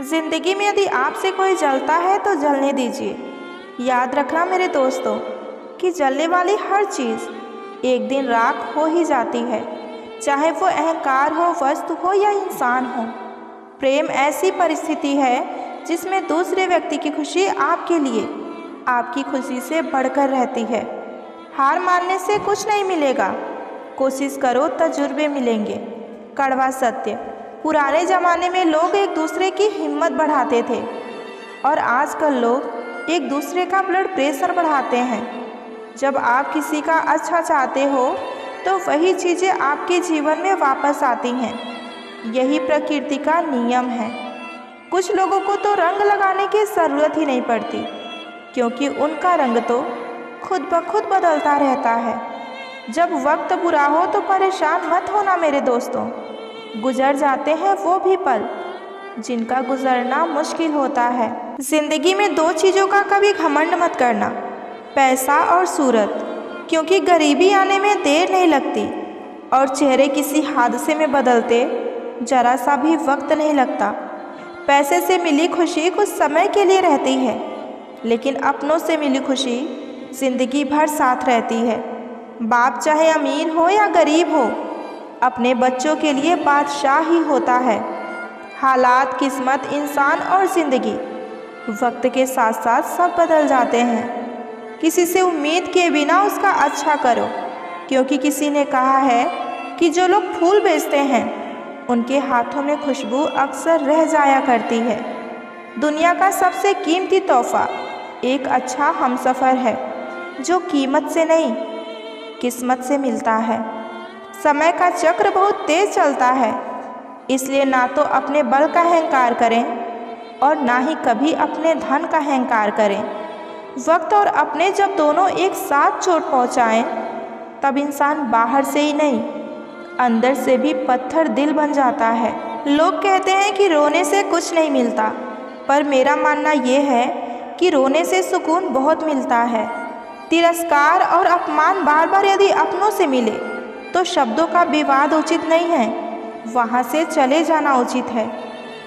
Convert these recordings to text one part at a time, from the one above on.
जिंदगी में यदि आपसे कोई जलता है तो जलने दीजिए। याद रखना मेरे दोस्तों कि जलने वाली हर चीज़ एक दिन राख हो ही जाती है, चाहे वो अहंकार हो, वस्तु हो या इंसान हो। प्रेम ऐसी परिस्थिति है जिसमें दूसरे व्यक्ति की खुशी आपके लिए आपकी खुशी से बढ़कर रहती है। हार मानने से कुछ नहीं मिलेगा, कोशिश करो तजुर्बे मिलेंगे। कड़वा सत्य, पुराने ज़माने में लोग एक दूसरे की हिम्मत बढ़ाते थे और आजकल लोग एक दूसरे का ब्लड प्रेशर बढ़ाते हैं। जब आप किसी का अच्छा चाहते हो तो वही चीज़ें आपके जीवन में वापस आती हैं। यही प्रकृति का नियम है। कुछ लोगों को तो रंग लगाने की ज़रूरत ही नहीं पड़ती, क्योंकि उनका रंग तो खुद ब खुद बदलता रहता है। जब वक्त बुरा हो तो परेशान मत होना मेरे दोस्तों, गुजर जाते हैं वो भी पल जिनका गुजरना मुश्किल होता है। जिंदगी में दो चीज़ों का कभी घमंड मत करना, पैसा और सूरत, क्योंकि गरीबी आने में देर नहीं लगती और चेहरे किसी हादसे में बदलते जरा सा भी वक्त नहीं लगता। पैसे से मिली खुशी कुछ समय के लिए रहती है, लेकिन अपनों से मिली खुशी जिंदगी भर साथ रहती है। बाप चाहे अमीर हो या गरीब हो, अपने बच्चों के लिए बादशाह ही होता है। हालात, किस्मत, इंसान और ज़िंदगी वक्त के साथ साथ सब बदल जाते हैं। किसी से उम्मीद किए बिना उसका अच्छा करो, क्योंकि किसी ने कहा है कि जो लोग फूल बेचते हैं उनके हाथों में खुशबू अक्सर रह जाया करती है। दुनिया का सबसे कीमती तोहफा एक अच्छा हमसफ़र है, जो कीमत से नहीं किस्मत से मिलता है। समय का चक्र बहुत तेज चलता है, इसलिए ना तो अपने बल का अहंकार करें और ना ही कभी अपने धन का अहंकार करें। वक्त और अपने जब दोनों एक साथ चोट पहुंचाएं, तब इंसान बाहर से ही नहीं अंदर से भी पत्थर दिल बन जाता है। लोग कहते हैं कि रोने से कुछ नहीं मिलता, पर मेरा मानना ये है कि रोने से सुकून बहुत मिलता है। तिरस्कार और अपमान बार बार यदि अपनों से मिले तो शब्दों का विवाद उचित नहीं है, वहाँ से चले जाना उचित है।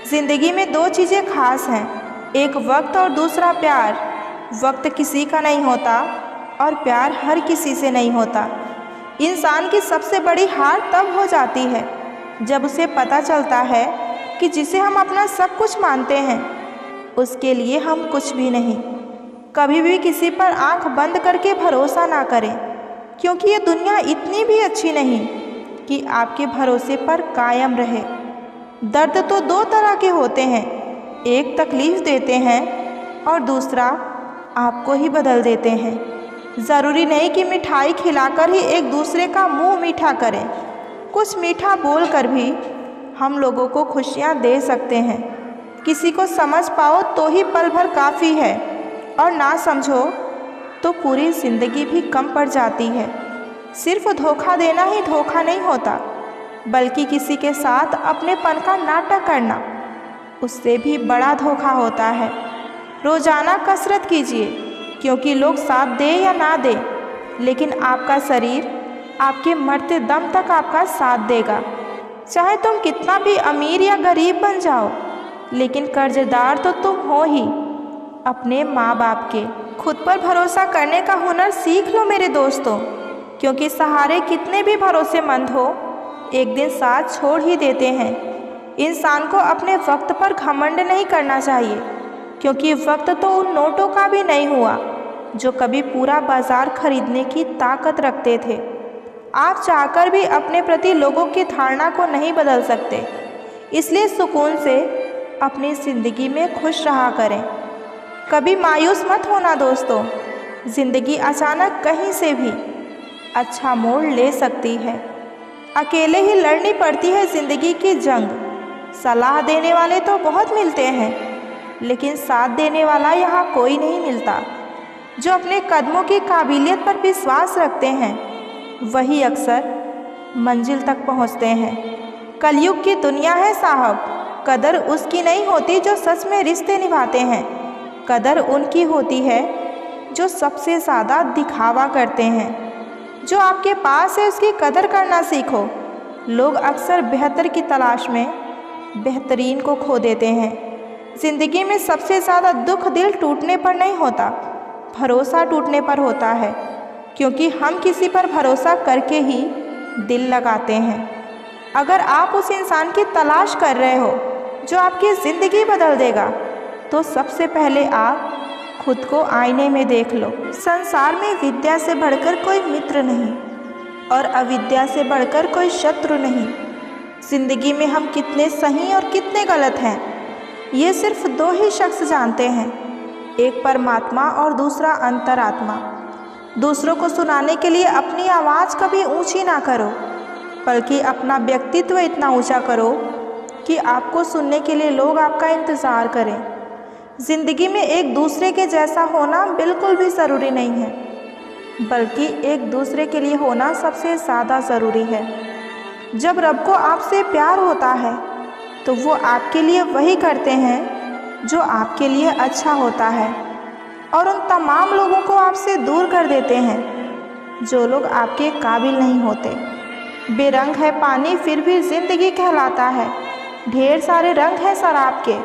ज़िंदगी में दो चीज़ें खास हैं, एक वक्त और दूसरा प्यार। वक्त किसी का नहीं होता और प्यार हर किसी से नहीं होता। इंसान की सबसे बड़ी हार तब हो जाती है जब उसे पता चलता है कि जिसे हम अपना सब कुछ मानते हैं उसके लिए हम कुछ भी नहीं। कभी भी किसी पर आंख बंद करके भरोसा ना करें, क्योंकि ये दुनिया इतनी भी अच्छी नहीं कि आपके भरोसे पर कायम रहे। दर्द तो दो तरह के होते हैं, एक तकलीफ़ देते हैं और दूसरा आपको ही बदल देते हैं। ज़रूरी नहीं कि मिठाई खिलाकर ही एक दूसरे का मुंह मीठा करें। कुछ मीठा बोलकर भी हम लोगों को खुशियाँ दे सकते हैं। किसी को समझ पाओ तो ही पल भर काफ़ी है, और ना समझो तो पूरी ज़िंदगी भी कम पड़ जाती है। सिर्फ धोखा देना ही धोखा नहीं होता, बल्कि किसी के साथ अपनेपन का नाटक करना उससे भी बड़ा धोखा होता है। रोज़ाना कसरत कीजिए, क्योंकि लोग साथ दे या ना दे, लेकिन आपका शरीर आपके मरते दम तक आपका साथ देगा। चाहे तुम कितना भी अमीर या गरीब बन जाओ, लेकिन कर्जदार तो तुम हो ही अपने माँ बाप के। खुद पर भरोसा करने का हुनर सीख लो मेरे दोस्तों, क्योंकि सहारे कितने भी भरोसेमंद हो एक दिन साथ छोड़ ही देते हैं। इंसान को अपने वक्त पर घमंड नहीं करना चाहिए, क्योंकि वक्त तो उन नोटों का भी नहीं हुआ जो कभी पूरा बाजार खरीदने की ताकत रखते थे। आप चाहकर भी अपने प्रति लोगों की धारणा को नहीं बदल सकते, इसलिए सुकून से अपनी ज़िंदगी में खुश रहा करें। कभी मायूस मत होना दोस्तों, ज़िंदगी अचानक कहीं से भी अच्छा मोड़ ले सकती है। अकेले ही लड़नी पड़ती है ज़िंदगी की जंग। सलाह देने वाले तो बहुत मिलते हैं, लेकिन साथ देने वाला यहाँ कोई नहीं मिलता। जो अपने कदमों की काबिलियत पर विश्वास रखते हैं वही अक्सर मंजिल तक पहुँचते हैं। कलयुग की दुनिया है साहब, कदर उसकी नहीं होती जो सच में रिश्ते निभाते हैं। कदर उनकी होती है जो सबसे ज़्यादा दिखावा करते हैं। जो आपके पास है उसकी कदर करना सीखो। लोग अक्सर बेहतर की तलाश में बेहतरीन को खो देते हैं। ज़िंदगी में सबसे ज़्यादा दुख दिल टूटने पर नहीं होता, भरोसा टूटने पर होता है, क्योंकि हम किसी पर भरोसा करके ही दिल लगाते हैं। अगर आप उस इंसान की तलाश कर रहे हो जो आपकी ज़िंदगी बदल देगा, तो सबसे पहले आप खुद को आईने में देख लो। संसार में विद्या से बढ़कर कोई मित्र नहीं और अविद्या से बढ़कर कोई शत्रु नहीं। ज़िंदगी में हम कितने सही और कितने गलत हैं, ये सिर्फ दो ही शख्स जानते हैं, एक परमात्मा और दूसरा अंतरात्मा। दूसरों को सुनाने के लिए अपनी आवाज़ कभी ऊंची ना करो, बल्कि अपना व्यक्तित्व इतना ऊंचा करो कि आपको सुनने के लिए लोग आपका इंतज़ार करें। ज़िंदगी में एक दूसरे के जैसा होना बिल्कुल भी ज़रूरी नहीं है, बल्कि एक दूसरे के लिए होना सबसे ज़्यादा ज़रूरी है। जब रब को आपसे प्यार होता है तो वो आपके लिए वही करते हैं जो आपके लिए अच्छा होता है, और उन तमाम लोगों को आपसे दूर कर देते हैं जो लोग आपके काबिल नहीं होते। बेरंग है पानी फिर भी ज़िंदगी कहलाता है, ढेर सारे रंग हैं शराब के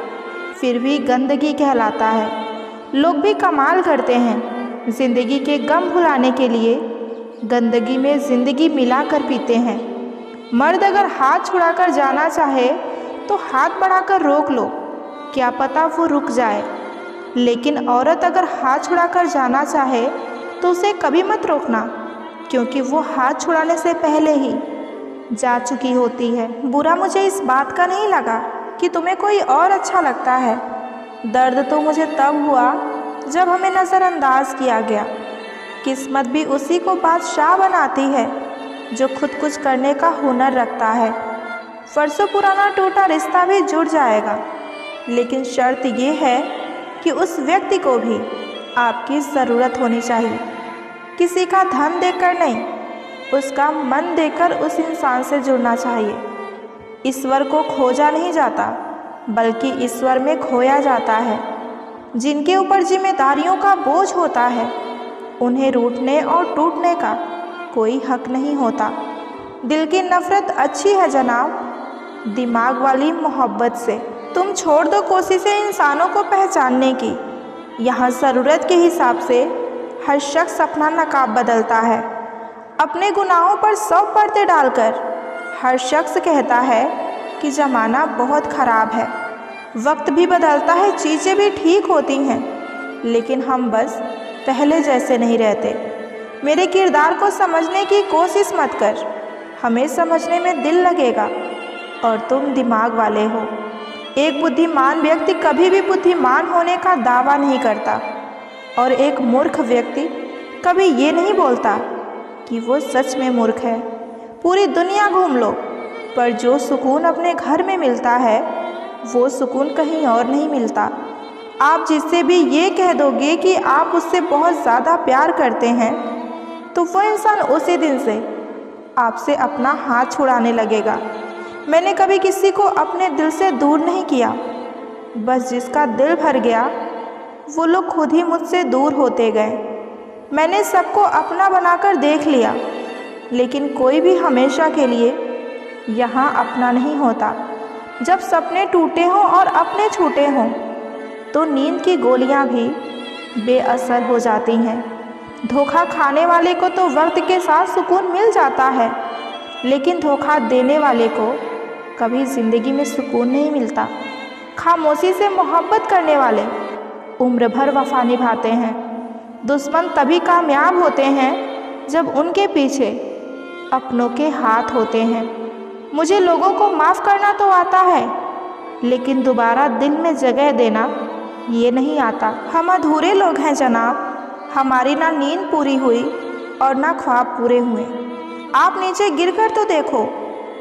फिर भी गंदगी कहलाता है। लोग भी कमाल करते हैं, ज़िंदगी के गम भुलाने के लिए गंदगी में ज़िंदगी मिलाकर पीते हैं। मर्द अगर हाथ छुड़ाकर जाना चाहे तो हाथ बढ़ाकर रोक लो, क्या पता वो रुक जाए। लेकिन औरत अगर हाथ छुड़ाकर जाना चाहे तो उसे कभी मत रोकना, क्योंकि वो हाथ छुड़ाने से पहले ही जा चुकी होती है। बुरा मुझे इस बात का नहीं लगा कि तुम्हें कोई और अच्छा लगता है। दर्द तो मुझे तब हुआ जब हमें नज़रअंदाज किया गया। किस्मत भी उसी को बादशाह बनाती है जो खुद कुछ करने का हुनर रखता है। बरसों पुराना टूटा रिश्ता भी जुड़ जाएगा, लेकिन शर्त ये है कि उस व्यक्ति को भी आपकी ज़रूरत होनी चाहिए। किसी का धन देकर नहीं, उसका मन देकर उस इंसान से जुड़ना चाहिए। ईश्वर को खोजा नहीं जाता, बल्कि ईश्वर में खोया जाता है। जिनके ऊपर जिम्मेदारियों का बोझ होता है, उन्हें रूठने और टूटने का कोई हक नहीं होता। दिल की नफ़रत अच्छी है जनाब, दिमाग वाली मोहब्बत से। तुम छोड़ दो कोशिशें इंसानों को पहचानने की। यहाँ ज़रूरत के हिसाब से हर शख्स अपना नकाब बदलता है। अपने गुनाहों पर 100 पर्दे डालकर हर शख्स कहता है कि ज़माना बहुत ख़राब है। वक्त भी बदलता है, चीज़ें भी ठीक होती हैं, लेकिन हम बस पहले जैसे नहीं रहते। मेरे किरदार को समझने की कोशिश मत कर, हमें समझने में दिल लगेगा और तुम दिमाग वाले हो। एक बुद्धिमान व्यक्ति कभी भी बुद्धिमान होने का दावा नहीं करता, और एक मूर्ख व्यक्ति कभी ये नहीं बोलता कि वो सच में मूर्ख है। पूरी दुनिया घूम लो, पर जो सुकून अपने घर में मिलता है वो सुकून कहीं और नहीं मिलता। आप जिससे भी ये कह दोगे कि आप उससे बहुत ज़्यादा प्यार करते हैं, तो वो इंसान उसी दिन से आपसे अपना हाथ छुड़ाने लगेगा। मैंने कभी किसी को अपने दिल से दूर नहीं किया, बस जिसका दिल भर गया वो लोग खुद ही मुझसे दूर होते गए। मैंने सबको अपना बनाकर देख लिया, लेकिन कोई भी हमेशा के लिए यहाँ अपना नहीं होता। जब सपने टूटे हों और अपने छूटे हों, तो नींद की गोलियाँ भी बेअसर हो जाती हैं। धोखा खाने वाले को तो वक्त के साथ सुकून मिल जाता है, लेकिन धोखा देने वाले को कभी ज़िंदगी में सुकून नहीं मिलता। खामोशी से मोहब्बत करने वाले उम्र भर वफा निभाते हैं। दुश्मन तभी कामयाब होते हैं जब उनके पीछे अपनों के हाथ होते हैं। मुझे लोगों को माफ़ करना तो आता है, लेकिन दोबारा दिल में जगह देना ये नहीं आता। हम अधूरे लोग हैं जनाब, हमारी ना नींद पूरी हुई और ना ख्वाब पूरे हुए। आप नीचे गिरकर तो देखो,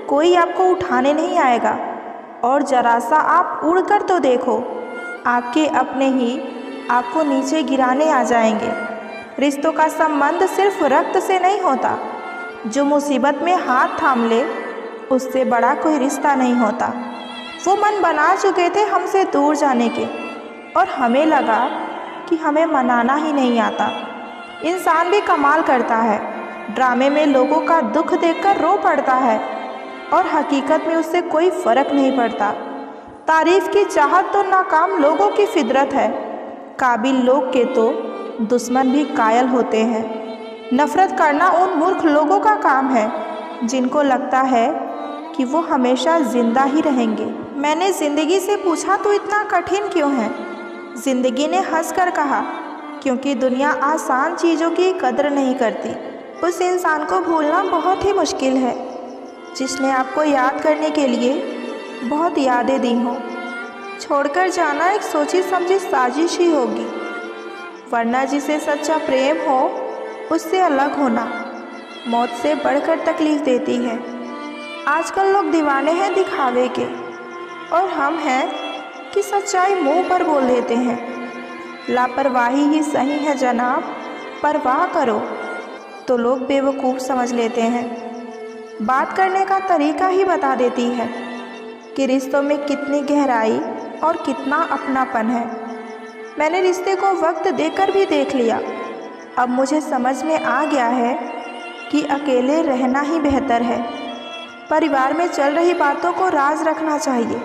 कोई आपको उठाने नहीं आएगा, और जरा सा आप उड़कर तो देखो, आपके अपने ही आपको नीचे गिराने आ जाएंगे। रिश्तों का संबंध सिर्फ रक्त से नहीं होता, जो मुसीबत में हाथ थाम ले उससे बड़ा कोई रिश्ता नहीं होता। वो मन बना चुके थे हमसे दूर जाने के, और हमें लगा कि हमें मनाना ही नहीं आता। इंसान भी कमाल करता है, ड्रामे में लोगों का दुख देखकर रो पड़ता है और हकीकत में उससे कोई फ़र्क नहीं पड़ता। तारीफ की चाहत तो नाकाम लोगों की फितरत है। काबिल लोग के तो दुश्मन भी कायल होते हैं। नफ़रत करना उन मूर्ख लोगों का काम है जिनको लगता है कि वो हमेशा ज़िंदा ही रहेंगे। मैंने ज़िंदगी से पूछा तो इतना कठिन क्यों है? ज़िंदगी ने हंसकर कहा, क्योंकि दुनिया आसान चीज़ों की कदर नहीं करती। उस इंसान को भूलना बहुत ही मुश्किल है जिसने आपको याद करने के लिए बहुत यादें दी हों। छोड़कर जाना एक सोची समझी साजिश ही होगी, वरना जिसे सच्चा प्रेम हो उससे अलग होना मौत से बढ़कर तकलीफ़ देती है। आजकल लोग दीवाने हैं दिखावे के, और हम हैं कि सच्चाई मुंह पर बोल देते हैं। लापरवाही ही सही है जनाब, परवाह करो तो लोग बेवकूफ़ समझ लेते हैं। बात करने का तरीका ही बता देती है कि रिश्तों में कितनी गहराई और कितना अपनापन है। मैंने रिश्ते को वक्त देकर भी देख लिया। अब मुझे समझ में आ गया है कि अकेले रहना ही बेहतर है। परिवार में चल रही बातों को राज रखना चाहिए,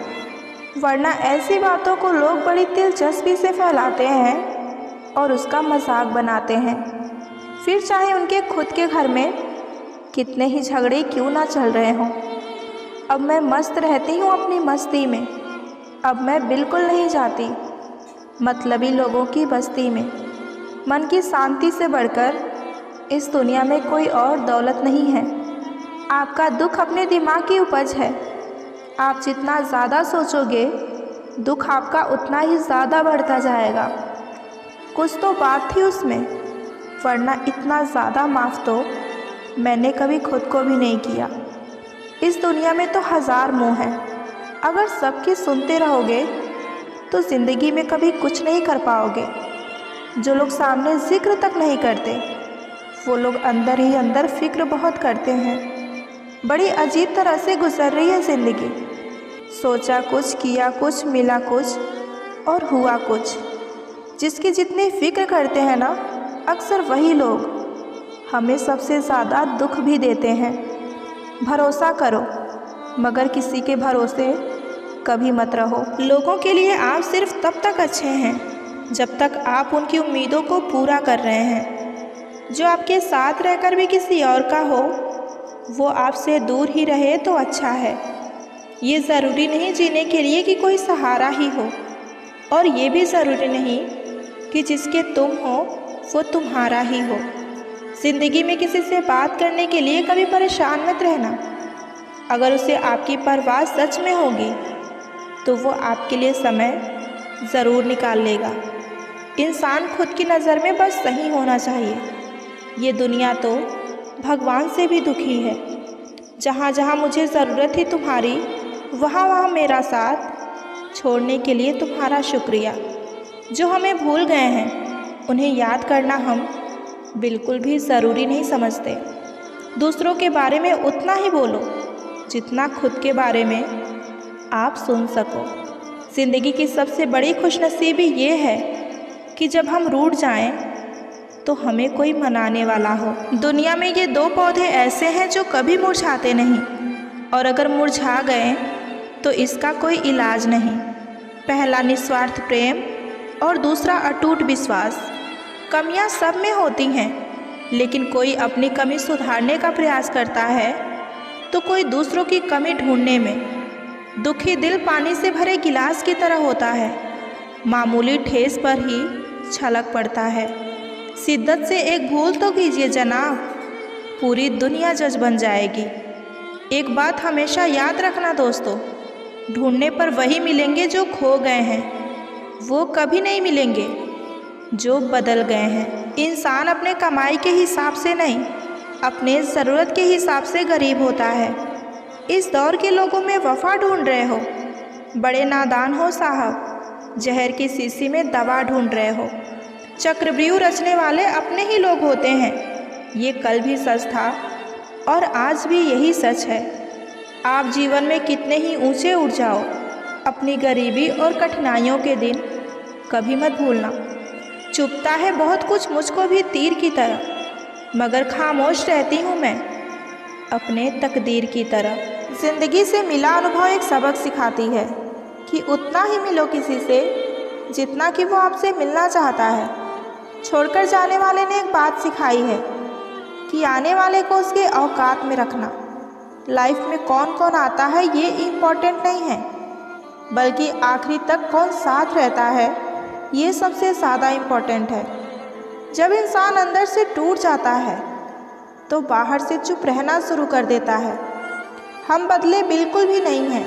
वरना ऐसी बातों को लोग बड़ी दिलचस्पी से फैलाते हैं और उसका मजाक बनाते हैं। फिर चाहे उनके खुद के घर में कितने ही झगड़े क्यों ना चल रहे हों। अब मैं मस्त रहती हूँ अपनी मस्ती में। अब मैं बिल्कुल नहीं जाती मतलबी लोगों की बस्ती में। मन की शांति से बढ़कर इस दुनिया में कोई और दौलत नहीं है। आपका दुख अपने दिमाग की उपज है। आप जितना ज़्यादा सोचोगे दुख आपका उतना ही ज़्यादा बढ़ता जाएगा। कुछ तो बात थी उसमें, वरना इतना ज़्यादा माफ़ तो मैंने कभी खुद को भी नहीं किया। इस दुनिया में तो हज़ार मुँह हैं। अगर सबकी सुनते रहोगे तो ज़िंदगी में कभी कुछ नहीं कर पाओगे। जो लोग सामने जिक्र तक नहीं करते, वो लोग अंदर ही अंदर फ़िक्र बहुत करते हैं। बड़ी अजीब तरह से गुजर रही है ज़िंदगी। सोचा कुछ, किया कुछ, मिला कुछ और हुआ कुछ। जिसकी जितनी फ़िक्र करते हैं ना, अक्सर वही लोग हमें सबसे ज़्यादा दुख भी देते हैं। भरोसा करो, मगर किसी के भरोसे कभी मत रहो। लोगों के लिए आप सिर्फ तब तक अच्छे हैं जब तक आप उनकी उम्मीदों को पूरा कर रहे हैं। जो आपके साथ रहकर भी किसी और का हो, वो आपसे दूर ही रहे तो अच्छा है। ये ज़रूरी नहीं जीने के लिए कि कोई सहारा ही हो, और ये भी ज़रूरी नहीं कि जिसके तुम हो वो तुम्हारा ही हो। ज़िंदगी में किसी से बात करने के लिए कभी परेशान मत रहना। अगर उसे आपकी परवाह सच में होगी तो वो आपके लिए समय ज़रूर निकाल लेगा। इंसान खुद की नज़र में बस सही होना चाहिए। ये दुनिया तो भगवान से भी दुखी है। जहाँ जहाँ मुझे ज़रूरत थी तुम्हारी, वहाँ वहाँ मेरा साथ छोड़ने के लिए तुम्हारा शुक्रिया। जो हमें भूल गए हैं उन्हें याद करना हम बिल्कुल भी ज़रूरी नहीं समझते। दूसरों के बारे में उतना ही बोलो जितना खुद के बारे में आप सुन सको। ज़िंदगी की सबसे बड़ी खुशनसीबी ये है कि जब हम रूठ जाएं तो हमें कोई मनाने वाला हो। दुनिया में ये दो पौधे ऐसे हैं जो कभी मुरझाते नहीं, और अगर मुरझा गए तो इसका कोई इलाज नहीं। पहला निस्वार्थ प्रेम और दूसरा अटूट विश्वास। कमियां सब में होती हैं, लेकिन कोई अपनी कमी सुधारने का प्रयास करता है तो कोई दूसरों की कमी ढूंढने में। दुखी दिल पानी से भरे गिलास की तरह होता है, मामूली ठेस पर ही छलक पड़ता है। शिद्दत से एक भूल तो कीजिए जनाब, पूरी दुनिया जज बन जाएगी। एक बात हमेशा याद रखना दोस्तों, ढूंढने पर वही मिलेंगे जो खो गए हैं, वो कभी नहीं मिलेंगे जो बदल गए हैं। इंसान अपने कमाई के हिसाब से नहीं, अपने ज़रूरत के हिसाब से गरीब होता है। इस दौर के लोगों में वफ़ा ढूंढ रहे हो, बड़े नादान हो साहब, जहर की शीशी में दवा ढूंढ रहे हो। चक्रव्यूह रचने वाले अपने ही लोग होते हैं, ये कल भी सच था और आज भी यही सच है। आप जीवन में कितने ही ऊंचे उठ जाओ, अपनी गरीबी और कठिनाइयों के दिन कभी मत भूलना। चुभता है बहुत कुछ मुझको भी तीर की तरह, मगर खामोश रहती हूँ मैं अपने तकदीर की तरह। ज़िंदगी से मिला अनुभव एक सबक सिखाती है, कि उतना ही मिलो किसी से जितना कि वो आपसे मिलना चाहता है। छोड़कर जाने वाले ने एक बात सिखाई है कि आने वाले को उसके औकात में रखना। लाइफ में कौन कौन आता है ये इम्पोर्टेंट नहीं है, बल्कि आखिरी तक कौन साथ रहता है ये सबसे ज़्यादा इम्पोर्टेंट है। जब इंसान अंदर से टूट जाता है तो बाहर से चुप रहना शुरू कर देता है। हम बदले बिल्कुल भी नहीं हैं,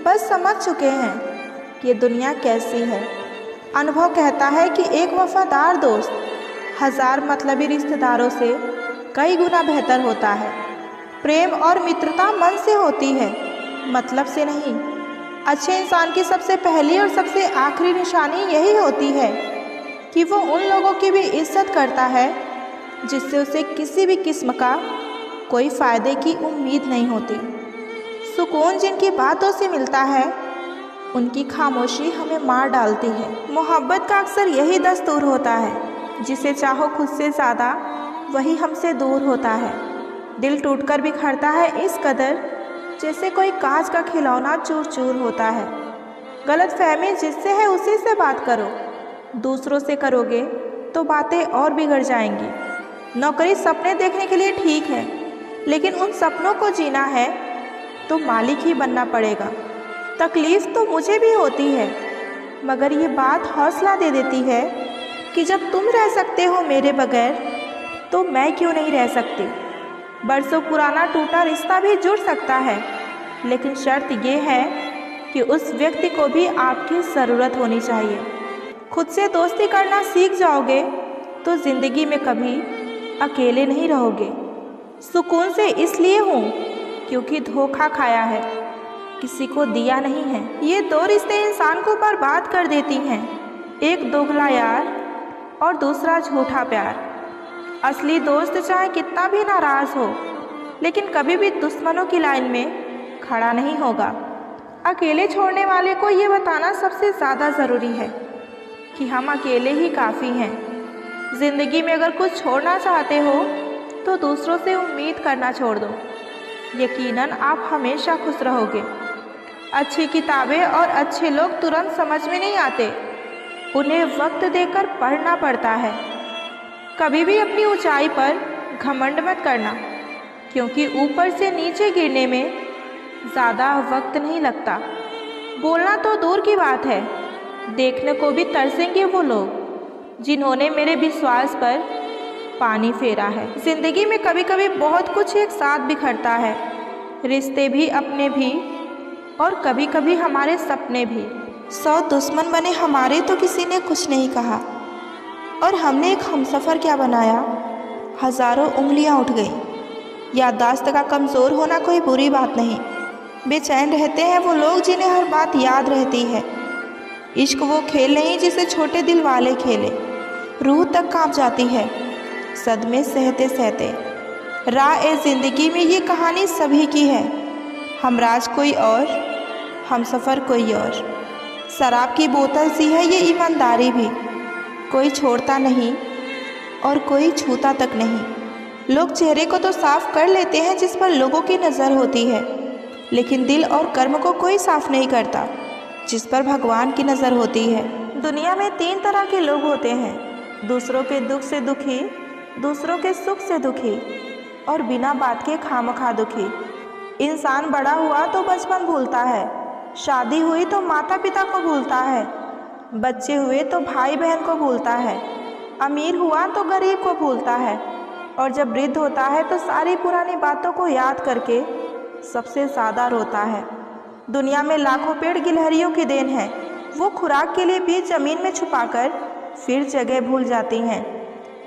बस समझ चुके हैं कि ये दुनिया कैसी है। अनुभव कहता है कि एक वफादार दोस्त 1000 मतलबी रिश्तेदारों से कई गुना बेहतर होता है। प्रेम और मित्रता मन से होती है, मतलब से नहीं। अच्छे इंसान की सबसे पहली और सबसे आखिरी निशानी यही होती है कि वो उन लोगों की भी इज्जत करता है जिससे उसे किसी भी किस्म का कोई फ़ायदे की उम्मीद नहीं होती। सुकून जिनकी बातों से मिलता है उनकी खामोशी हमें मार डालती है। मोहब्बत का अक्सर यही दस्तूर होता है, जिसे चाहो खुद से ज़्यादा वही हमसे दूर होता है। दिल टूटकर बिखरता है इस कदर जैसे कोई कांच का खिलौना चूर चूर होता है। गलतफहमी जिससे है उसी से बात करो, दूसरों से करोगे तो बातें और बिगड़ जाएंगी। नौकरी सपने देखने के लिए ठीक है, लेकिन उन सपनों को जीना है तो मालिक ही बनना पड़ेगा। तकलीफ़ तो मुझे भी होती है, मगर ये बात हौसला दे देती है कि जब तुम रह सकते हो मेरे बगैर तो मैं क्यों नहीं रह सकती। बरसों पुराना टूटा रिश्ता भी जुड़ सकता है, लेकिन शर्त ये है कि उस व्यक्ति को भी आपकी ज़रूरत होनी चाहिए। खुद से दोस्ती करना सीख जाओगे तो ज़िंदगी में कभी अकेले नहीं रहोगे। सुकून से इसलिए हूँ क्योंकि धोखा खाया है, किसी को दिया नहीं है। ये 2 रिश्ते इंसान को बर्बाद कर देती हैं, एक दोगला यार और दूसरा झूठा प्यार। असली दोस्त चाहे कितना भी नाराज़ हो, लेकिन कभी भी दुश्मनों की लाइन में खड़ा नहीं होगा। अकेले छोड़ने वाले को ये बताना सबसे ज़्यादा ज़रूरी है कि हम अकेले ही काफ़ी हैं। ज़िंदगी में अगर कुछ छोड़ना चाहते हो तो दूसरों से उम्मीद करना छोड़ दो, यकीनन आप हमेशा खुश रहोगे। अच्छी किताबें और अच्छे लोग तुरंत समझ में नहीं आते, उन्हें वक्त देकर पढ़ना पड़ता है। कभी भी अपनी ऊंचाई पर घमंड मत करना, क्योंकि ऊपर से नीचे गिरने में ज़्यादा वक्त नहीं लगता। बोलना तो दूर की बात है, देखने को भी तरसेंगे वो लोग जिन्होंने मेरे विश्वास पर पानी फेरा है। ज़िंदगी में कभी कभी बहुत कुछ एक साथ बिखरता है, रिश्ते भी, अपने भी, और कभी कभी हमारे सपने भी। 100 दुश्मन बने हमारे तो किसी ने कुछ नहीं कहा, और हमने एक हमसफ़र क्या बनाया, हज़ारों उंगलियां उठ गई। याददाश्त का कमज़ोर होना कोई बुरी बात नहीं। बेचैन रहते हैं वो लोग जिन्हें हर बात याद रहती है। इश्क वो खेल नहीं जिसे छोटे दिल वाले खेले। रूह तक कांप जाती है सदमे सहते सहते। राह ए ज़िंदगी में ये कहानी सभी की है, हमराज कोई और, हमसफ़र कोई और। शराब की बोतल सी है ये ईमानदारी भी, कोई छोड़ता नहीं और कोई छूता तक नहीं। लोग चेहरे को तो साफ कर लेते हैं जिस पर लोगों की नज़र होती है, लेकिन दिल और कर्म को कोई साफ नहीं करता जिस पर भगवान की नज़र होती है। दुनिया में 3 तरह के लोग होते हैं, दूसरों के दुख से दुखी, दूसरों के सुख से दुखी, और बिना बात के खामखा दुखी। इंसान बड़ा हुआ तो बचपन भूलता है, शादी हुई तो माता पिता को भूलता है, बच्चे हुए तो भाई बहन को भूलता है, अमीर हुआ तो गरीब को भूलता है, और जब वृद्ध होता है तो सारी पुरानी बातों को याद करके सबसे ज़्यादा रोता है। दुनिया में लाखों पेड़ गिलहरियों की देन है, वो खुराक के लिए भी ज़मीन में छुपाकर फिर जगह भूल जाती हैं।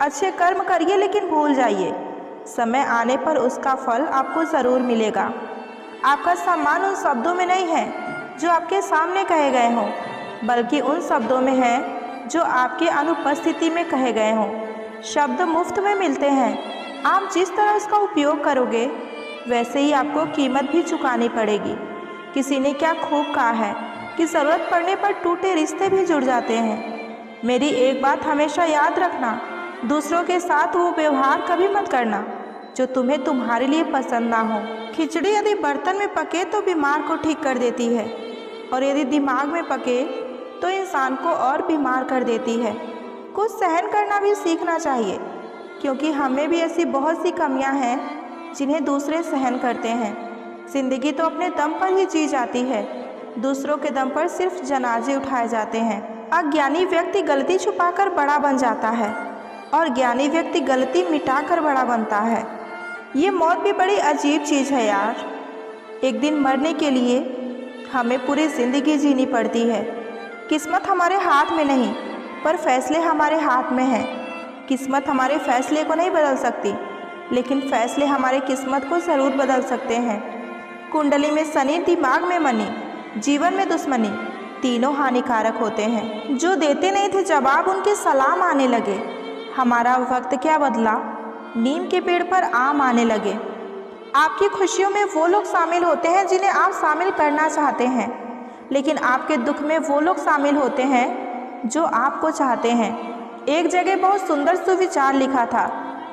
अच्छे कर्म करिए लेकिन भूल जाइए, समय आने पर उसका फल आपको ज़रूर मिलेगा। आपका सम्मान उन शब्दों में नहीं है जो आपके सामने कहे गए हों, बल्कि उन शब्दों में है जो आपके अनुपस्थिति में कहे गए हों। शब्द मुफ्त में मिलते हैं, आप जिस तरह उसका उपयोग करोगे वैसे ही आपको कीमत भी चुकानी पड़ेगी। किसी ने क्या खूब कहा है कि ज़रूरत पड़ने पर टूटे रिश्ते भी जुड़ जाते हैं। मेरी एक बात हमेशा याद रखना, दूसरों के साथ वो व्यवहार कभी मत करना जो तुम्हें तुम्हारे लिए पसंद ना हो। खिचड़ी यदि बर्तन में पके तो बीमार को ठीक कर देती है, और यदि दिमाग में पके तो इंसान को और बीमार कर देती है। कुछ सहन करना भी सीखना चाहिए, क्योंकि हमें भी ऐसी बहुत सी कमियां हैं जिन्हें दूसरे सहन करते हैं। ज़िंदगी तो अपने दम पर ही जी जाती है, दूसरों के दम पर सिर्फ जनाजे उठाए जाते हैं। अज्ञानी व्यक्ति गलती छुपाकर बड़ा बन जाता है और ज्ञानी व्यक्ति गलती मिटाकर बड़ा बनता है। ये मौत भी बड़ी अजीब चीज़ है यार। एक दिन मरने के लिए हमें पूरी ज़िंदगी जीनी पड़ती है। किस्मत हमारे हाथ में नहीं, पर फैसले हमारे हाथ में हैं। किस्मत हमारे फैसले को नहीं बदल सकती, लेकिन फैसले हमारे किस्मत को ज़रूर बदल सकते हैं। कुंडली में शनि, दिमाग में मनी, जीवन में दुश्मनी, तीनों हानिकारक होते हैं। जो देते नहीं थे जवाब, उनके सलाम आने लगे। हमारा वक्त क्या बदला, नीम के पेड़ पर आम आने लगे। आपकी खुशियों में वो लोग शामिल होते हैं जिन्हें आप शामिल करना चाहते हैं, लेकिन आपके दुख में वो लोग शामिल होते हैं जो आपको चाहते हैं। एक जगह बहुत सुंदर सुविचार लिखा था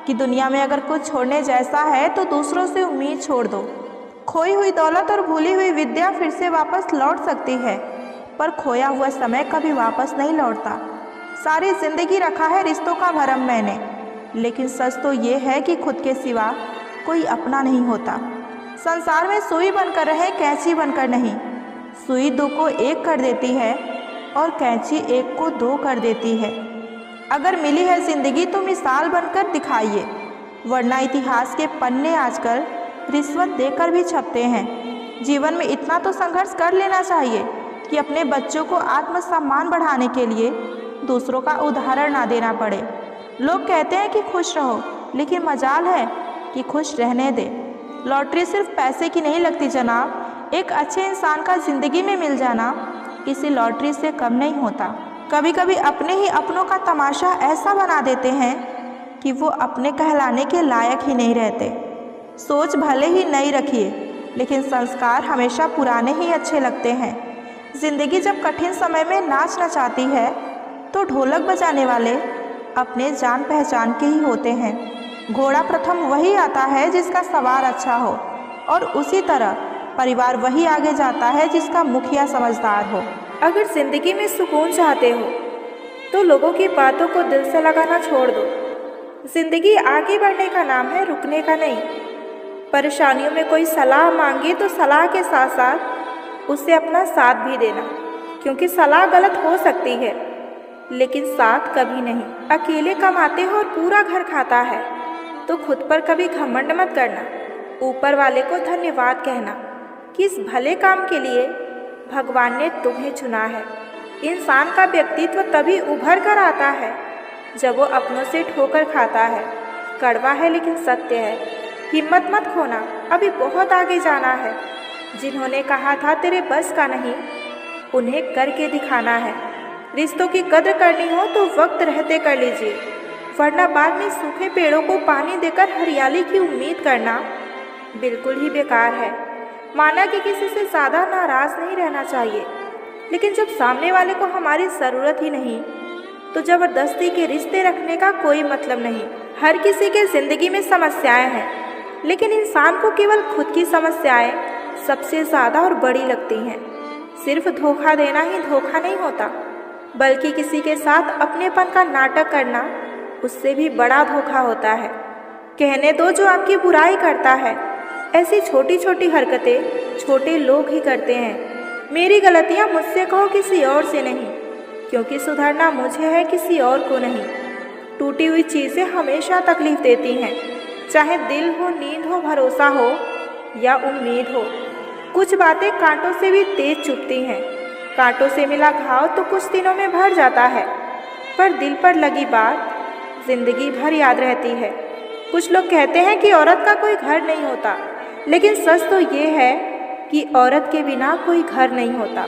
कि दुनिया में अगर कुछ छोड़ने जैसा है तो दूसरों से उम्मीद छोड़ दो। खोई हुई दौलत और भूली हुई विद्या फिर से वापस लौट सकती है, पर खोया हुआ समय कभी वापस नहीं लौटता। सारी जिंदगी रखा है रिश्तों का भरम मैंने, लेकिन सच तो ये है कि खुद के सिवा कोई अपना नहीं होता। संसार में सुई बनकर रहे, कैंची बनकर नहीं। सुई दो को एक कर देती है और कैंची एक को दो कर देती है। अगर मिली है जिंदगी तो मिसाल बनकर दिखाइए, वरना इतिहास के पन्ने आजकल रिश्वत देकर भी छपते हैं। जीवन में इतना तो संघर्ष कर लेना चाहिए कि अपने बच्चों को आत्मसम्मान बढ़ाने के लिए दूसरों का उदाहरण ना देना पड़े। लोग कहते हैं कि खुश रहो, लेकिन मजाल है कि खुश रहने दे। लॉटरी सिर्फ पैसे की नहीं लगती जनाब। एक अच्छे इंसान का ज़िंदगी में मिल जाना किसी लॉटरी से कम नहीं होता। कभी कभी अपने ही अपनों का तमाशा ऐसा बना देते हैं कि वो अपने कहलाने के लायक ही नहीं रहते। सोच भले ही नई रखिए, लेकिन संस्कार हमेशा पुराने ही अच्छे लगते हैं। ज़िंदगी जब कठिन समय में नाच नचाती है तो ढोलक बजाने वाले अपने जान पहचान के ही होते हैं। घोड़ा प्रथम वही आता है जिसका सवार अच्छा हो, और उसी तरह परिवार वही आगे जाता है जिसका मुखिया समझदार हो। अगर ज़िंदगी में सुकून चाहते हो तो लोगों की बातों को दिल से लगाना छोड़ दो। ज़िंदगी आगे बढ़ने का नाम है, रुकने का नहीं। परेशानियों में कोई सलाह मांगे तो सलाह के साथ साथ उससे अपना साथ भी देना, क्योंकि सलाह गलत हो सकती है लेकिन साथ कभी नहीं। अकेले कमाते हो और पूरा घर खाता है तो खुद पर कभी घमंड मत करना। ऊपर वाले को धन्यवाद कहना कि इस भले काम के लिए भगवान ने तुम्हें चुना है। इंसान का व्यक्तित्व तभी उभर कर आता है जब वो अपनों से ठोकर खाता है। कड़वा है लेकिन सत्य है। हिम्मत मत खोना, अभी बहुत आगे जाना है। जिन्होंने कहा था तेरे बस का नहीं, उन्हें करके दिखाना है। रिश्तों की कद्र करनी हो तो वक्त रहते कर लीजिए, वरना बाद में सूखे पेड़ों को पानी देकर हरियाली की उम्मीद करना बिल्कुल ही बेकार है। माना कि किसी से ज़्यादा नाराज़ नहीं रहना चाहिए, लेकिन जब सामने वाले को हमारी ज़रूरत ही नहीं तो ज़बरदस्ती के रिश्ते रखने का कोई मतलब नहीं। हर किसी के ज़िंदगी में समस्याएं हैं, लेकिन इंसान को केवल खुद की समस्याएं सबसे ज़्यादा और बड़ी लगती हैं। सिर्फ धोखा देना ही धोखा नहीं होता, बल्कि किसी के साथ अपनेपन का नाटक करना उससे भी बड़ा धोखा होता है। कहने दो जो आपकी बुराई करता है, ऐसी छोटी छोटी हरकतें छोटे लोग ही करते हैं। मेरी गलतियाँ मुझसे कहो, किसी और से नहीं, क्योंकि सुधरना मुझे है, किसी और को नहीं। टूटी हुई चीज़ें हमेशा तकलीफ़ देती हैं, चाहे दिल हो, नींद हो, भरोसा हो या उम्मीद हो। कुछ बातें कांटों से भी तेज चुभती हैं। कांटों से मिला घाव तो कुछ दिनों में भर जाता है, पर दिल पर लगी बात जिंदगी भर याद रहती है। कुछ लोग कहते हैं कि औरत का कोई घर नहीं होता, लेकिन सच तो ये है कि औरत के बिना कोई घर नहीं होता।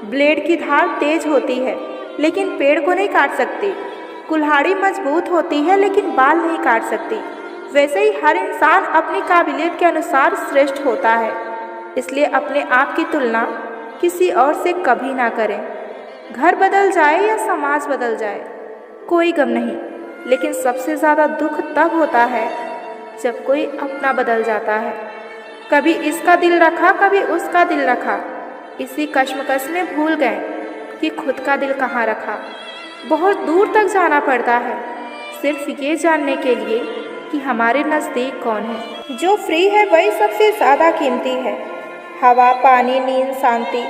ब्लेड की धार तेज होती है, लेकिन पेड़ को नहीं काट सकती। कुल्हाड़ी मजबूत होती है, लेकिन बाल नहीं काट सकती। वैसे ही हर इंसान अपनी काबिलियत के अनुसार श्रेष्ठ होता है, इसलिए अपने आप की तुलना किसी और से कभी ना करें। घर बदल जाए या समाज बदल जाए, कोई गम नहीं, लेकिन सबसे ज़्यादा दुख तब होता है जब कोई अपना बदल जाता है। कभी इसका दिल रखा, कभी उसका दिल रखा, इसी कश्मकश में भूल गए कि खुद का दिल कहाँ रखा। बहुत दूर तक जाना पड़ता है सिर्फ ये जानने के लिए कि हमारे नज़दीक कौन है। जो फ्री है वही सबसे ज़्यादा कीमती है। हवा, पानी, नींद, शांति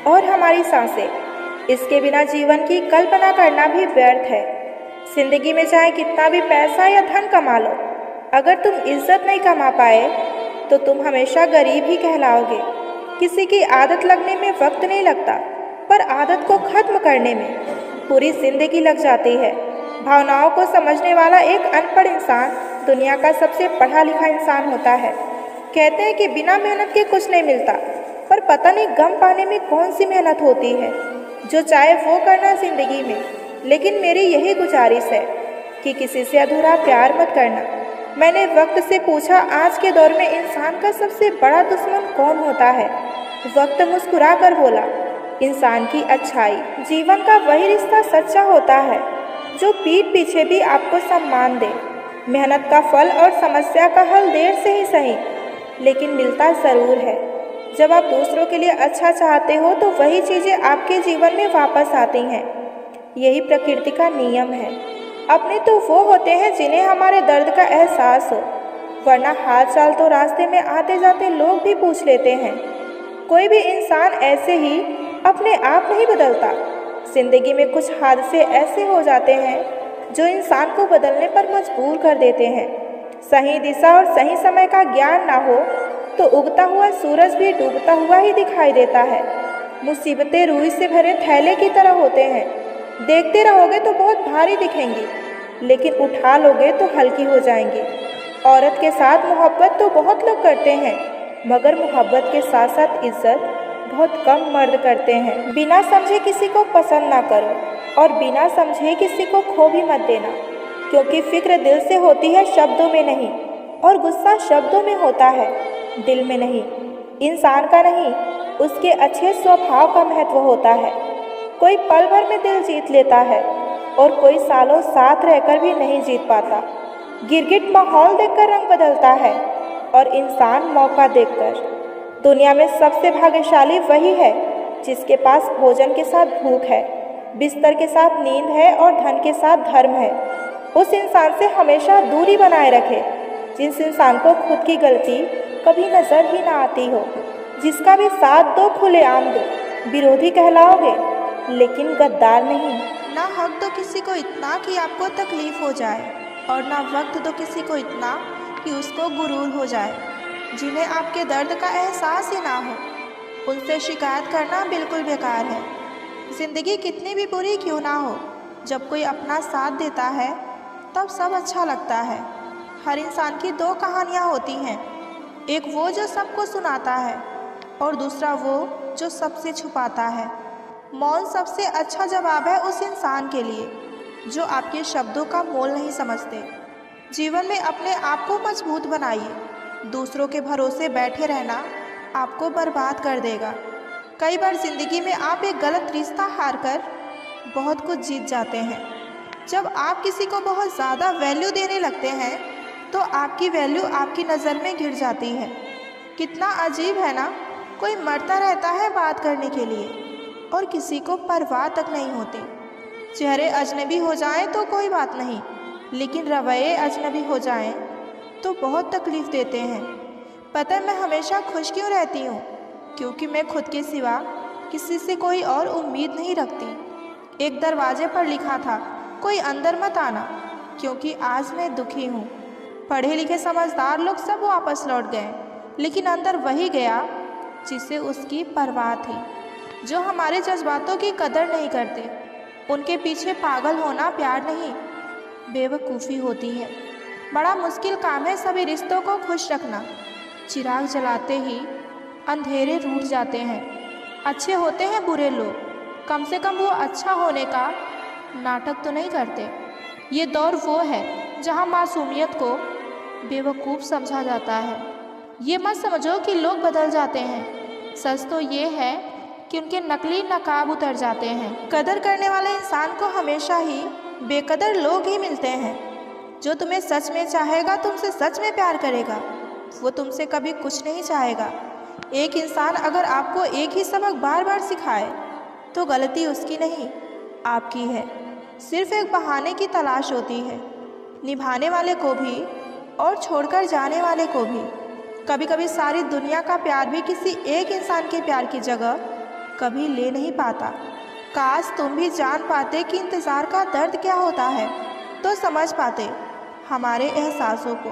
और हमारी सांसें, इसके बिना जीवन की कल्पना करना भी व्यर्थ है। जिंदगी में चाहे कितना भी पैसा या धन कमा लो, अगर तुम इज्जत नहीं कमा पाए तो तुम हमेशा गरीब ही कहलाओगे। किसी की आदत लगने में वक्त नहीं लगता, पर आदत को ख़त्म करने में पूरी जिंदगी लग जाती है। भावनाओं को समझने वाला एक अनपढ़ इंसान दुनिया का सबसे पढ़ा लिखा इंसान होता है। कहते हैं कि बिना मेहनत के कुछ नहीं मिलता, पर पता नहीं गम पाने में कौन सी मेहनत होती है। जो चाहे वो करना ज़िंदगी में, लेकिन मेरी यही गुजारिश है कि किसी से अधूरा प्यार मत करना। मैंने वक्त से पूछा, आज के दौर में इंसान का सबसे बड़ा दुश्मन कौन होता है? वक्त मुस्कुरा कर बोला, इंसान की अच्छाई। जीवन का वही रिश्ता सच्चा होता है जो पीठ पीछे भी आपको सम्मान दे। मेहनत का फल और समस्या का हल देर से ही सही, लेकिन मिलता ज़रूर है। जब आप दूसरों के लिए अच्छा चाहते हो तो वही चीज़ें आपके जीवन में वापस आती हैं। यही प्रकृति का नियम है। अपने तो वो होते हैं जिन्हें हमारे दर्द का एहसास हो, वरना हाल चाल तो रास्ते में आते जाते लोग भी पूछ लेते हैं। कोई भी इंसान ऐसे ही अपने आप नहीं बदलता। जिंदगी में कुछ हादसे ऐसे हो जाते हैं जो इंसान को बदलने पर मजबूर कर देते हैं। सही दिशा और सही समय का ज्ञान ना हो तो उगता हुआ सूरज भी डूबता हुआ ही दिखाई देता है। मुसीबतें रूई से भरे थैले की तरह होते हैं। देखते रहोगे तो बहुत भारी दिखेंगी, लेकिन उठा लोगे तो हल्की हो जाएंगी। औरत के साथ मोहब्बत तो बहुत लोग करते हैं, मगर मोहब्बत के साथ साथ इज्जत बहुत कम मर्द करते हैं। बिना समझे किसी को पसंद ना करो और बिना समझे किसी को खो भी मत देना, क्योंकि फिक्र दिल से होती है, शब्दों में नहीं, और गुस्सा शब्दों में होता है, दिल में नहीं। इंसान का नहीं, उसके अच्छे स्वभाव का महत्व होता है। कोई पल भर में दिल जीत लेता है और कोई सालों साथ रहकर भी नहीं जीत पाता। गिरगिट माहौल देखकर रंग बदलता है और इंसान मौका देखकर। दुनिया में सबसे भाग्यशाली वही है जिसके पास भोजन के साथ भूख है, बिस्तर के साथ नींद है और धन के साथ धर्म है। उस इंसान से हमेशा दूरी बनाए रखे जिस इंसान को खुद की गलती कभी नज़र ही ना आती हो। जिसका भी साथ दो, खुलेआम दो, विरोधी कहलाओगे लेकिन गद्दार नहीं। ना हक दो किसी को इतना कि आपको तकलीफ़ हो जाए, और ना वक्त दो किसी को इतना कि उसको गुरूर हो जाए। जिन्हें आपके दर्द का एहसास ही ना हो, उनसे शिकायत करना बिल्कुल बेकार है। ज़िंदगी कितनी भी बुरी क्यों ना हो, जब कोई अपना साथ देता है तब सब अच्छा लगता है। हर इंसान की दो कहानियाँ होती हैं, एक वो जो सबको सुनाता है और दूसरा वो जो सबसे छुपाता है। मौन सबसे अच्छा जवाब है उस इंसान के लिए जो आपके शब्दों का मोल नहीं समझते। जीवन में अपने आप को मजबूत बनाइए। दूसरों के भरोसे बैठे रहना आपको बर्बाद कर देगा। कई बार ज़िंदगी में आप एक गलत रिश्ता हारकर बहुत कुछ जीत जाते हैं। जब आप किसी को बहुत ज़्यादा वैल्यू देने लगते हैं तो आपकी वैल्यू आपकी नज़र में गिर जाती है। कितना अजीब है ना, कोई मरता रहता है बात करने के लिए और किसी को परवाह तक नहीं होती। चेहरे अजनबी हो जाएं तो कोई बात नहीं, लेकिन रवैये अजनबी हो जाएं तो बहुत तकलीफ़ देते हैं। पता है मैं हमेशा खुश क्यों रहती हूँ? क्योंकि मैं खुद के सिवा किसी से कोई और उम्मीद नहीं रखती। एक दरवाजे पर लिखा था, कोई अंदर मत आना, क्योंकि आज मैं दुखी हूँ। पढ़े लिखे समझदार लोग सब वापस लौट गए, लेकिन अंदर वही गया जिसे उसकी परवाह थी। जो हमारे जज्बातों की कदर नहीं करते, उनके पीछे पागल होना प्यार नहीं, बेवकूफ़ी होती है। बड़ा मुश्किल काम है सभी रिश्तों को खुश रखना। चिराग जलाते ही अंधेरे रूठ जाते हैं। अच्छे होते हैं बुरे लोग, कम से कम वो अच्छा होने का नाटक तो नहीं करते। ये दौर वो है जहाँ मासूमियत को बेवकूफ़ समझा जाता है। ये मत समझो कि लोग बदल जाते हैं, सच तो ये है कि उनके नकली नकाब उतर जाते हैं। कदर करने वाले इंसान को हमेशा ही बेकदर लोग ही मिलते हैं। जो तुम्हें सच में चाहेगा, तुमसे सच में प्यार करेगा, वो तुमसे कभी कुछ नहीं चाहेगा। एक इंसान अगर आपको एक ही सबक बार बार सिखाए तो गलती उसकी नहीं, आपकी है। सिर्फ एक बहाने की तलाश होती है, निभाने वाले को भी और छोड़कर जाने वाले को भी। कभी कभी सारी दुनिया का प्यार भी किसी एक इंसान के प्यार की जगह कभी ले नहीं पाता। काश तुम भी जान पाते कि इंतज़ार का दर्द क्या होता है, तो समझ पाते हमारे एहसासों को।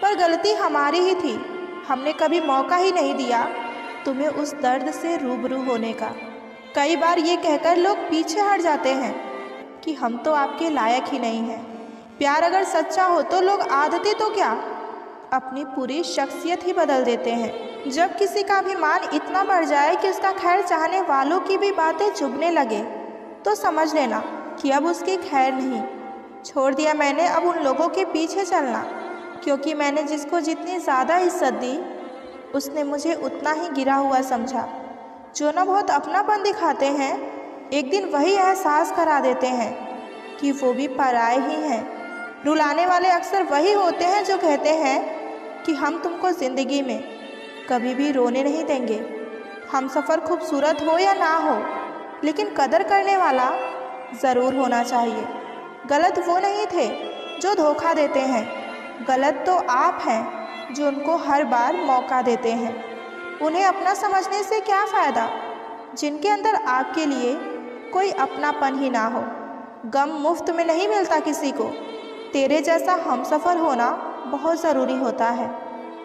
पर गलती हमारी ही थी, हमने कभी मौका ही नहीं दिया तुम्हें उस दर्द से रूबरू होने का। कई बार ये कहकर लोग पीछे हट जाते हैं कि हम तो आपके लायक ही नहीं हैं। प्यार अगर सच्चा हो तो लोग आदतें तो क्या, अपनी पूरी शख्सियत ही बदल देते हैं। जब किसी का अभिमान इतना बढ़ जाए कि उसका खैर चाहने वालों की भी बातें चुभने लगे, तो समझ लेना कि अब उसकी खैर नहीं। छोड़ दिया मैंने अब उन लोगों के पीछे चलना, क्योंकि मैंने जिसको जितनी ज़्यादा इज्जत दी उसने मुझे उतना ही गिरा हुआ समझा। जो न बहुत अपनापन दिखाते हैं, एक दिन वही एहसास करा देते हैं कि वो भी पराए ही हैं। रुलाने वाले अक्सर वही होते हैं जो कहते हैं कि हम तुमको ज़िंदगी में कभी भी रोने नहीं देंगे। हम सफ़र खूबसूरत हो या ना हो, लेकिन कदर करने वाला ज़रूर होना चाहिए। गलत वो नहीं थे जो धोखा देते हैं, गलत तो आप हैं जो उनको हर बार मौका देते हैं। उन्हें अपना समझने से क्या फ़ायदा जिनके अंदर आपके लिए कोई अपनापन ही ना हो। गम मुफ्त में नहीं मिलता किसी को, तेरे जैसा हमसफ़र होना बहुत ज़रूरी होता है।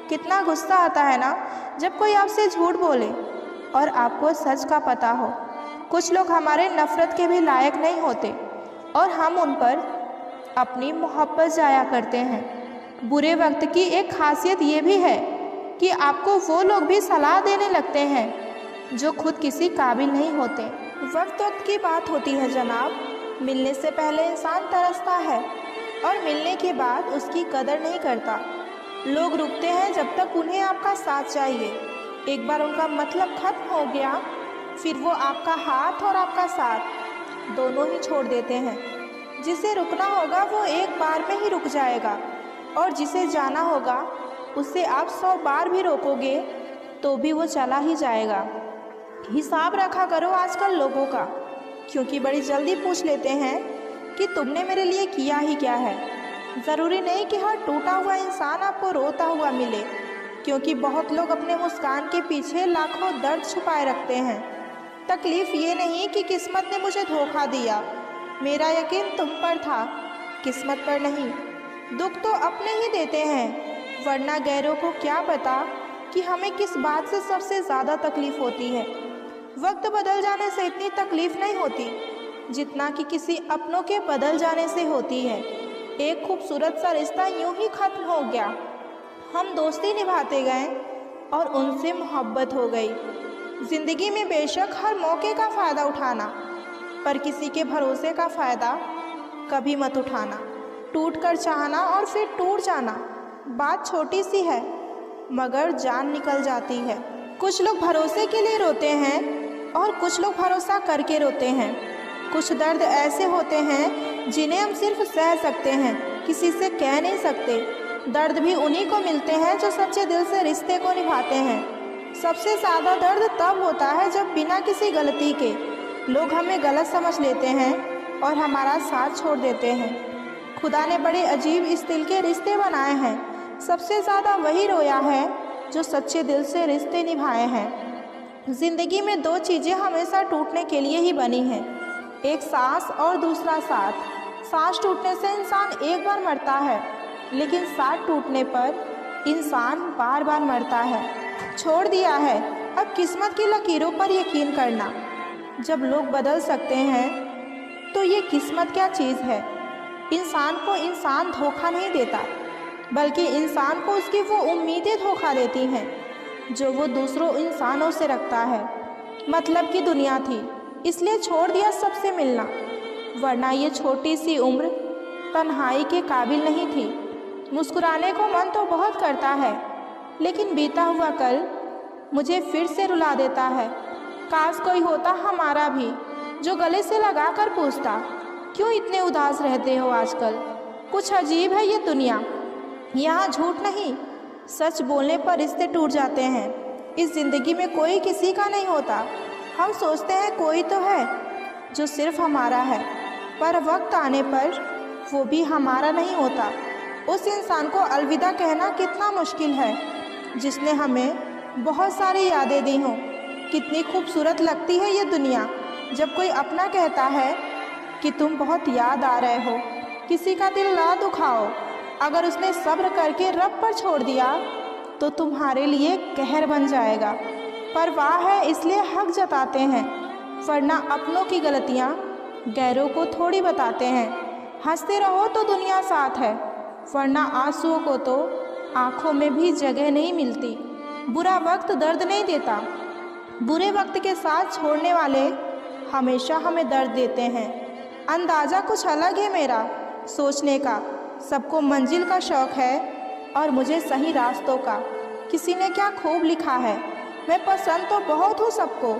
कितना गुस्सा आता है ना जब कोई आपसे झूठ बोले और आपको सच का पता हो। कुछ लोग हमारे नफ़रत के भी लायक नहीं होते और हम उन पर अपनी मोहब्बत जाया करते हैं। बुरे वक्त की एक खासियत ये भी है कि आपको वो लोग भी सलाह देने लगते हैं जो खुद किसी काबिल नहीं होते। वक्त की बात होती है जनाब, मिलने से पहले इंसान तरसता है और मिलने के बाद उसकी कदर नहीं करता। लोग रुकते हैं जब तक उन्हें आपका साथ चाहिए। एक बार उनका मतलब खत्म हो गया, फिर वो आपका हाथ और आपका साथ दोनों ही छोड़ देते हैं। जिसे रुकना होगा वो एक बार में ही रुक जाएगा, और जिसे जाना होगा उसे आप 100 बार भी रोकोगे तो भी वो चला ही जाएगा। हिसाब रखा करो आजकल लोगों का, क्योंकि बड़ी जल्दी पूछ लेते हैं कि तुमने मेरे लिए किया ही क्या है। ज़रूरी नहीं कि हर टूटा हुआ इंसान आपको रोता हुआ मिले, क्योंकि बहुत लोग अपने मुस्कान के पीछे लाखों दर्द छुपाए रखते हैं। तकलीफ़ ये नहीं कि किस्मत ने मुझे धोखा दिया, मेरा यकीन तुम पर था, किस्मत पर नहीं। दुख तो अपने ही देते हैं, वरना गैरों को क्या पता कि हमें किस बात से सबसे ज़्यादा तकलीफ़ होती है। वक्त बदल जाने से इतनी तकलीफ़ नहीं होती जितना कि किसी अपनों के बदल जाने से होती है। एक खूबसूरत सा रिश्ता यूं ही ख़त्म हो गया। हम दोस्ती निभाते गए और उनसे मोहब्बत हो गई। ज़िंदगी में बेशक हर मौके का फ़ायदा उठाना, पर किसी के भरोसे का फ़ायदा कभी मत उठाना। टूट कर चाहना और फिर टूट जाना बात छोटी सी है, मगर जान निकल जाती है। कुछ लोग भरोसे के लिए रोते हैं और कुछ लोग भरोसा करके रोते हैं। कुछ दर्द ऐसे होते हैं जिन्हें हम सिर्फ सह सकते हैं, किसी से कह नहीं सकते। दर्द भी उन्हीं को मिलते हैं जो सच्चे दिल से रिश्ते को निभाते हैं। सबसे ज़्यादा दर्द तब होता है जब बिना किसी गलती के लोग हमें गलत समझ लेते हैं और हमारा साथ छोड़ देते हैं। खुदा ने बड़े अजीब इस दिल के रिश्ते बनाए हैं। सबसे ज़्यादा वही रोया है जो सच्चे दिल से रिश्ते निभाए हैं। ज़िंदगी में 2 चीज़ें हमेशा टूटने के लिए ही बनी हैं, एक सांस और दूसरा साथ। सांस टूटने से इंसान एक बार मरता है, लेकिन साथ टूटने पर इंसान बार बार मरता है। छोड़ दिया है अब किस्मत की लकीरों पर यकीन करना। जब लोग बदल सकते हैं तो ये किस्मत क्या चीज़ है। इंसान को इंसान धोखा नहीं देता, बल्कि इंसान को उसकी वो उम्मीदें धोखा देती हैं जो वो दूसरों इंसानों से रखता है। मतलब की दुनिया थी, इसलिए छोड़ दिया सबसे मिलना, वरना ये छोटी सी उम्र तन्हाई के काबिल नहीं थी। मुस्कुराने को मन तो बहुत करता है, लेकिन बीता हुआ कल मुझे फिर से रुला देता है। काश कोई होता हमारा भी जो गले से लगा कर पूछता, क्यों इतने उदास रहते हो आजकल। कुछ अजीब है ये दुनिया, यहाँ झूठ नहीं सच बोलने पर रिश्ते टूट जाते हैं। इस ज़िंदगी में कोई किसी का नहीं होता। हम सोचते हैं कोई तो है जो सिर्फ हमारा है, पर वक्त आने पर वो भी हमारा नहीं होता। उस इंसान को अलविदा कहना कितना मुश्किल है जिसने हमें बहुत सारी यादें दी हों। कितनी खूबसूरत लगती है ये दुनिया जब कोई अपना कहता है कि तुम बहुत याद आ रहे हो। किसी का दिल ना दुखाओ, अगर उसने सब्र करके रब पर छोड़ दिया तो तुम्हारे लिए कहर बन जाएगा। परवाह है इसलिए हक जताते हैं, वरना अपनों की गलतियाँ गैरों को थोड़ी बताते हैं। हंसते रहो तो दुनिया साथ है, वरना आंसुओं को तो आँखों में भी जगह नहीं मिलती। बुरा वक्त दर्द नहीं देता, बुरे वक्त के साथ छोड़ने वाले हमेशा हमें दर्द देते हैं। अंदाज़ा कुछ अलग है मेरा सोचने का, सबको मंजिल का शौक़ है और मुझे सही रास्तों का। किसी ने क्या खूब लिखा है, मैं पसंद तो बहुत हूँ सबको,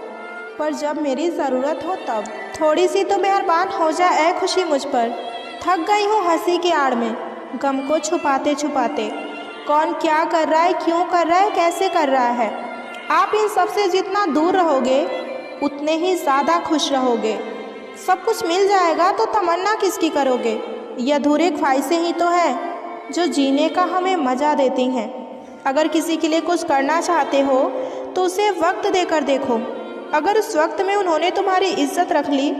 पर जब मेरी ज़रूरत हो तब थोड़ी सी तो मेहरबान हो जाए ऐ खुशी मुझ पर। थक गई हूँ हंसी की आड़ में, गम को छुपाते छुपाते। कौन क्या कर रहा है, क्यों कर रहा है, कैसे कर रहा है। आप इन सब से जितना दूर रहोगे उतने ही ज़्यादा खुश रहोगे। सब कुछ मिल जाएगा तो तमन्ना किसकी करोगे। ये अधूरे ख्वाहिशें ही तो है जो जीने का हमें मज़ा देती हैं। अगर किसी के लिए कुछ करना चाहते हो तो उसे वक्त देकर देखो। अगर उस वक्त में उन्होंने तुम्हारी इज्जत रख ली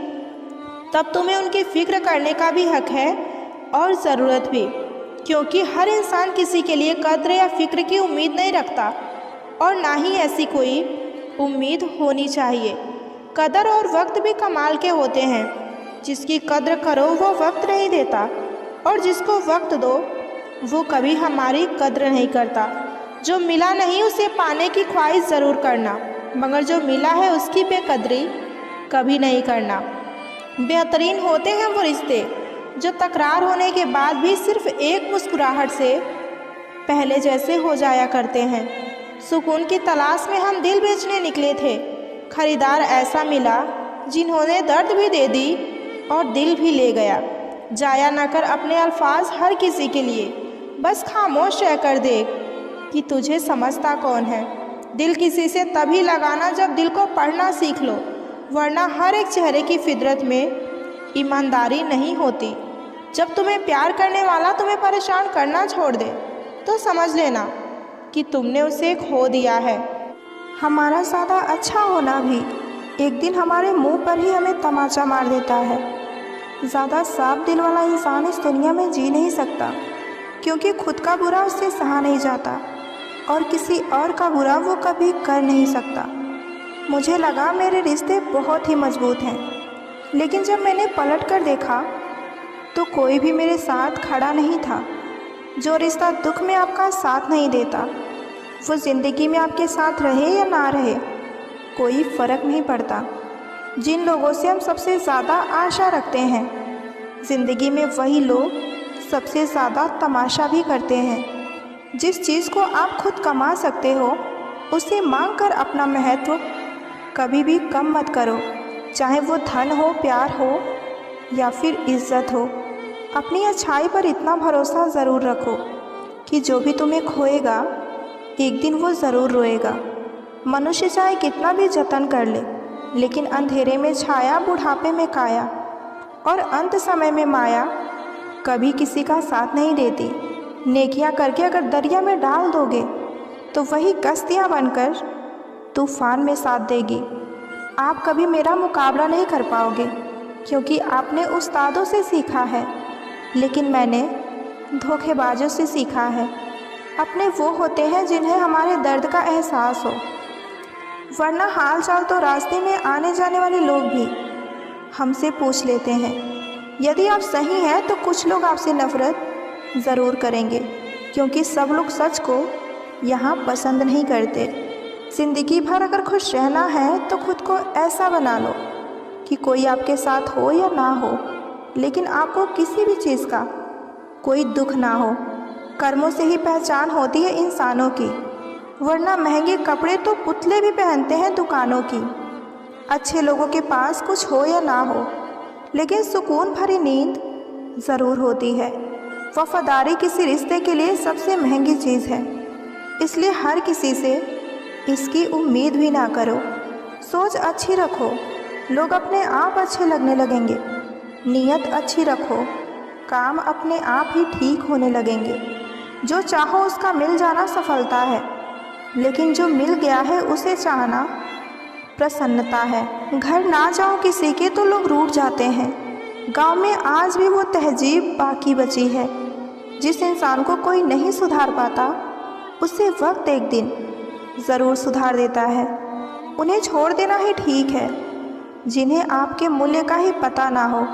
तब तुम्हें उनकी फ़िक्र करने का भी हक है और ज़रूरत भी, क्योंकि हर इंसान किसी के लिए कद्र या फ़िक्र की उम्मीद नहीं रखता और ना ही ऐसी कोई उम्मीद होनी चाहिए। कदर और वक्त भी कमाल के होते हैं। जिसकी कद्र करो वो वक्त नहीं देता और जिसको वक्त दो वो कभी हमारी कद्र नहीं करता। जो मिला नहीं उसे पाने की ख्वाहिश ज़रूर करना, मगर जो मिला है उसकी बेकदरी कभी नहीं करना। बेहतरीन होते हैं वो रिश्ते जो तकरार होने के बाद भी सिर्फ एक मुस्कुराहट से पहले जैसे हो जाया करते हैं। सुकून की तलाश में हम दिल बेचने निकले थे, खरीदार ऐसा मिला जिन्होंने दर्द भी दे दी और दिल भी ले गया। जाया न कर अपने अल्फाज हर किसी के लिए, बस खामोश रह कर देख कि तुझे समझता कौन है। दिल किसी से तभी लगाना जब दिल को पढ़ना सीख लो, वरना हर एक चेहरे की फितरत में ईमानदारी नहीं होती। जब तुम्हें प्यार करने वाला तुम्हें परेशान करना छोड़ दे तो समझ लेना कि तुमने उसे खो दिया है। हमारा ज़्यादा अच्छा होना भी एक दिन हमारे मुंह पर ही हमें तमाचा मार देता है। ज़्यादा साफ दिल वाला इंसान इस दुनिया में जी नहीं सकता, क्योंकि खुद का बुरा उससे सहा नहीं जाता और किसी और का बुरा वो कभी कर नहीं सकता। मुझे लगा मेरे रिश्ते बहुत ही मजबूत हैं, लेकिन जब मैंने पलट कर देखा तो कोई भी मेरे साथ खड़ा नहीं था। जो रिश्ता दुख में आपका साथ नहीं देता वो ज़िंदगी में आपके साथ रहे या ना रहे कोई फ़र्क नहीं पड़ता। जिन लोगों से हम सबसे ज़्यादा आशा रखते हैं, ज़िंदगी में वही लोग सबसे ज़्यादा तमाशा भी करते हैं। जिस चीज़ को आप खुद कमा सकते हो उसे मांग कर अपना महत्व कभी भी कम मत करो, चाहे वो धन हो, प्यार हो या फिर इज्जत हो। अपनी अच्छाई पर इतना भरोसा ज़रूर रखो कि जो भी तुम्हें खोएगा एक दिन वो ज़रूर रोएगा। मनुष्य चाहे कितना भी जतन कर ले, लेकिन अंधेरे में छाया, बुढ़ापे में काया और अंत समय में माया कभी किसी का साथ नहीं देती। नेकियां करके अगर दरिया में डाल दोगे तो वही कश्तियां बनकर तूफान में साथ देगी। आप कभी मेरा मुकाबला नहीं कर पाओगे, क्योंकि आपने उस्तादों से सीखा है, लेकिन मैंने धोखेबाजों से सीखा है। अपने वो होते हैं जिन्हें हमारे दर्द का एहसास हो, वरना हाल चाल तो रास्ते में आने जाने वाले लोग भी हमसे पूछ लेते हैं। यदि आप सही हैं तो कुछ लोग आपसे नफ़रत ज़रूर करेंगे, क्योंकि सब लोग सच को यहाँ पसंद नहीं करते। ज़िंदगी भर अगर खुश रहना है तो खुद को ऐसा बना लो कि कोई आपके साथ हो या ना हो, लेकिन आपको किसी भी चीज़ का कोई दुख ना हो। कर्मों से ही पहचान होती है इंसानों की, वरना महंगे कपड़े तो पुतले भी पहनते हैं दुकानों की। अच्छे लोगों के पास कुछ हो या ना हो, लेकिन सुकून भरी नींद ज़रूर होती है। वफादारी किसी रिश्ते के लिए सबसे महंगी चीज़ है, इसलिए हर किसी से इसकी उम्मीद भी ना करो। सोच अच्छी रखो, लोग अपने आप अच्छे लगने लगेंगे। नीयत अच्छी रखो, काम अपने आप ही ठीक होने लगेंगे। जो चाहो उसका मिल जाना सफलता है, लेकिन जो मिल गया है उसे चाहना प्रसन्नता है। घर ना जाओ किसी के तो लोग रूठ जाते हैं। गांव में आज भी वो तहजीब बाकी बची है। जिस इंसान को कोई नहीं सुधार पाता, उसे वक्त एक दिन ज़रूर सुधार देता है। उन्हें छोड़ देना ही ठीक है, जिन्हें आपके मूल्य का ही पता ना हो।